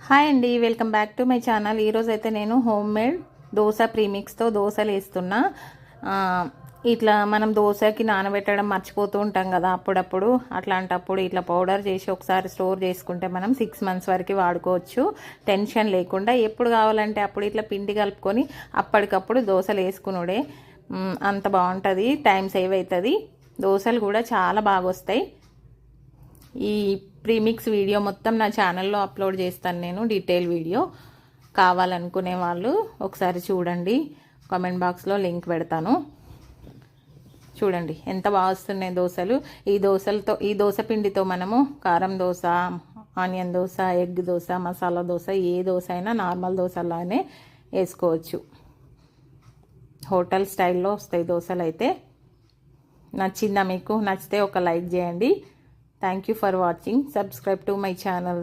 Hi అండి, welcome back to my channel. ఈరోజు అయితే నేను హోమ్ మేడ్ దోశ ప్రీమిక్స్తో దోశలు వేస్తున్నా. ఇట్లా మనం దోశకి నానబెట్టడం మర్చిపోతూ ఉంటాం కదా అప్పుడప్పుడు. అట్లాంటప్పుడు ఇట్లా పౌడర్ చేసి ఒకసారి స్టోర్ చేసుకుంటే మనం 6 months వరకు వాడుకోవచ్చు, టెన్షన్ లేకుండా. ఎప్పుడు కావాలంటే అప్పుడు ఇట్లా పిండి కలుపుకొని అప్పటికప్పుడు దోశలు వేసుకునుడే. అంత బాగుంటుంది, టైం సేవ్ అవుతుంది, దోశలు కూడా చాలా బాగా వస్తాయి. ఈ ప్రీమిక్స్ వీడియో మొత్తం నా ఛానల్లో అప్లోడ్ చేస్తాను నేను, డీటెయిల్ వీడియో. కావాలనుకునే వాళ్ళు ఒకసారి చూడండి, కామెంట్ బాక్స్లో లింక్ పెడతాను. చూడండి ఎంత బాగా వస్తున్నాయి దోశలు. ఈ దోశ పిండితో మనము కారం దోశ, ఆనియన్ దోశ, ఎగ్ దోశ, మసాలా దోశ, ఏ దోశ అయినా నార్మల్ దోశలానే వేసుకోవచ్చు. హోటల్ స్టైల్లో వస్తాయి దోశలు అయితే. నచ్చిందా మీకు? నచ్చితే ఒక లైక్ చేయండి. Thank you for watching. Subscribe to my channel.